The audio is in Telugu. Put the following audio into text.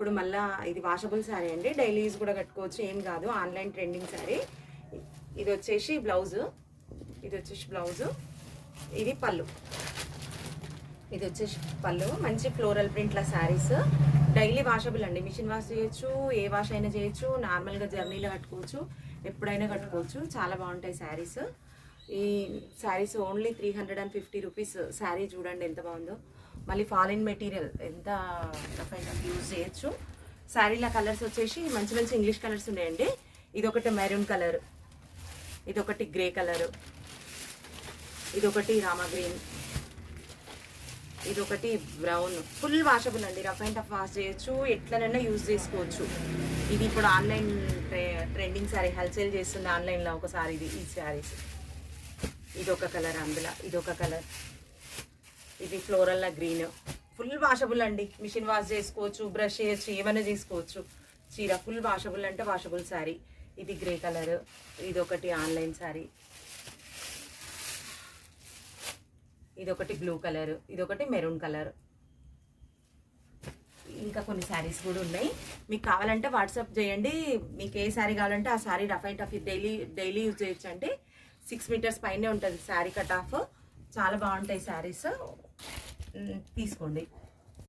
ఇప్పుడు మళ్ళీ ఇది వాషబుల్ శారీ అండి, డైలీ యూజ్ కూడా కట్టుకోవచ్చు, ఏం కాదు. Online trending sari. ఇది వచ్చేసి బ్లౌజు, ఇది వచ్చేసి బ్లౌజు, ఇది పళ్ళు, ఇది వచ్చేసి పళ్ళు. మంచి ఫ్లోరల్ ప్రింట్ల శారీస్, డైలీ వాషబుల్ అండి. మిషన్ వాష్ చేయొచ్చు, ఏ వాష్ అయినా చేయొచ్చు, నార్మల్గా జర్నీలో కట్టుకోవచ్చు, ఎప్పుడైనా కట్టుకోవచ్చు. చాలా బాగుంటాయి శారీస్. ఈ శారీస్ ఓన్లీ 350 రూపీస్. శారీ చూడండి ఎంత బాగుందో. మళ్ళీ ఫాలిన్ మెటీరియల్, ఎంత రఫ్ అండ్ టఫ్ యూజ్ చేయొచ్చు. శారీల కలర్స్ వచ్చేసి మంచి మంచి ఇంగ్లీష్ కలర్స్ ఉన్నాయండి. ఇదొకటి మెరూన్ కలర్, ఇదొకటి గ్రే కలరు, ఇదొకటి రామా గ్రీన్, ఇదొకటి బ్రౌన్. ఫుల్ వాషబుల్ అండి, రఫ్ అండ్ టఫ్ వాష్ చేయొచ్చు, ఎట్లనైనా యూజ్ చేసుకోవచ్చు. ఇది ఇప్పుడు ఆన్లైన్ ట్రెండింగ్ శారీ, హల్సేల్ చేస్తుంది ఆన్లైన్లో ఒకసారి. ఈ శారీస్, ఇదొక కలర్, అందులో ఇదొక కలర్, ఇది ఫ్లోరల్ గ్రీన్. ఫుల్ వాషబుల్ అండి, మిషన్ వాష్ చేసుకోవచ్చు, బ్రష్ చేయొచ్చు, ఏమైనా చేసుకోవచ్చు. చీర ఫుల్ వాషబుల్ అంటే వాషబుల్ శారీ. ఇది గ్రే కలర్, ఇదొకటి ఆన్లైన్ శారీ, ఇదొకటి బ్లూ కలర్, ఇదొకటి మెరూన్ కలర్. ఇంకా కొన్ని శారీస్ కూడా ఉన్నాయి. మీకు కావాలంటే వాట్సాప్ చేయండి, మీకు ఏ శారీ కావాలంటే ఆ sari. Rough and tough daily use చేయొచ్చు అంటే 6 మీటర్స్ పైనే ఉంటుంది శారీ కట్ ఆఫ్. చాలా బాగుంటాయి శారీస్, తీసుకోండి.